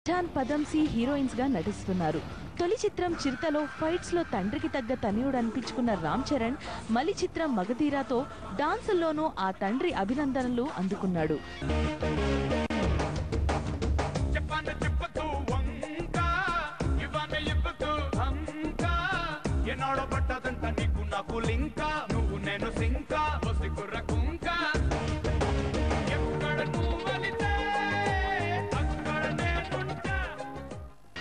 John Padamsee heroines గా నటిస్తున్నారు. తొలి చిత్రం చిరుతలో ఫైట్స్ లో తండ్రికి తగ్గ తనయుడు అనిపించుకున్న రామ్ చరణ్ మలి చిత్రం మగధీరాతో డాన్సుల్లోనూ ఆ తండ్రి అభినందనలు అందుకున్నాడు.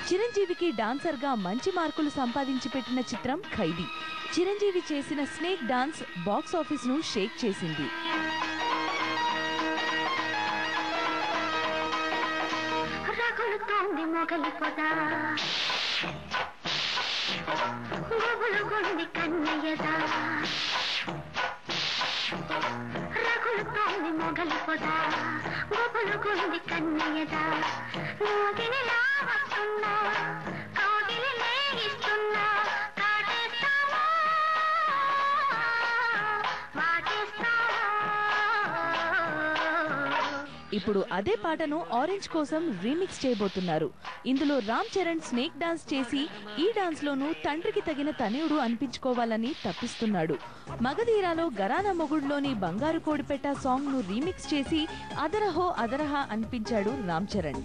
చిరంజీవికి డాన్సర్ గా మంచి మార్కులు సంపాదించి పెట్టిన చిత్రం ఖైదీ. చిరంజీవి చేసిన స్నేక్ డాన్స్ బాక్స్ ఆఫీస్ ను షేక్ చేసింది. ఇప్పుడు అదే పాటను ఆరెంజ్ కోసం రీమిక్స్ చేయబోతున్నారు. ఇందులో రామ్ చరణ్ స్నేక్ డాన్స్ చేసి ఈ డాన్స్ లోనూ తండ్రికి తగిన తనయుడు అనిపించుకోవాలని తప్పిస్తున్నాడు. మగధీరాలో గరానా మొగుడులోని బంగారు కోడిపెట్ట సాంగ్ ను రీమిక్స్ చేసి అదరహో అదరహ అనిపించాడు రామ్ చరణ్.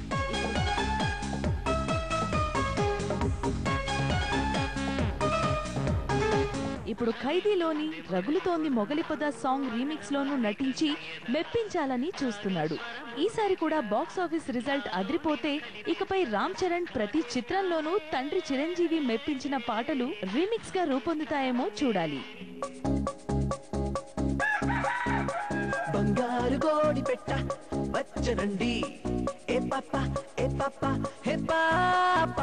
ఇప్పుడు ఖైదీలోని రగులుతోంది మొగలిపొద సాంగ్ రీమిక్స్ లోనూ నటించి మెప్పించాలని చూస్తున్నాడు. ఈసారి కూడా బాక్స్ ఆఫీస్ రిజల్ట్ అదిరిపోతే ఇకపై రామ్ చరణ్ ప్రతి చిత్రంలోనూ తండ్రి చిరంజీవి మెప్పించిన పాటలు రీమిక్స్ గా రూపొందుతాయేమో చూడాలి. బంగారు కోడి పెట్ట వచ్చనండి ఏ పాప ఏ పాప హే పాప,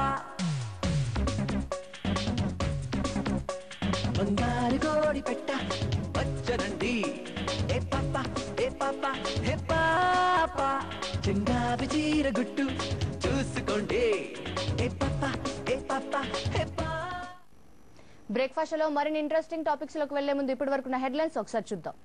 బంగారు కోడి పెట్ట వచ్చనండి ఏ పాప ఏ పాప హే పాప, చెంగావి చీర గుట్టు చూసుకోండి ఏ పాప ఏ పాప హే పాప. బ్రేక్ఫాస్ట్ లో మరిన్ని ఇంట్రెస్టింగ్ టాపిక్స్ లోకి వెళ్లే ముందు ఇప్పటి వరకు హెడ్లైన్స్ ఒకసారి చూద్దాం.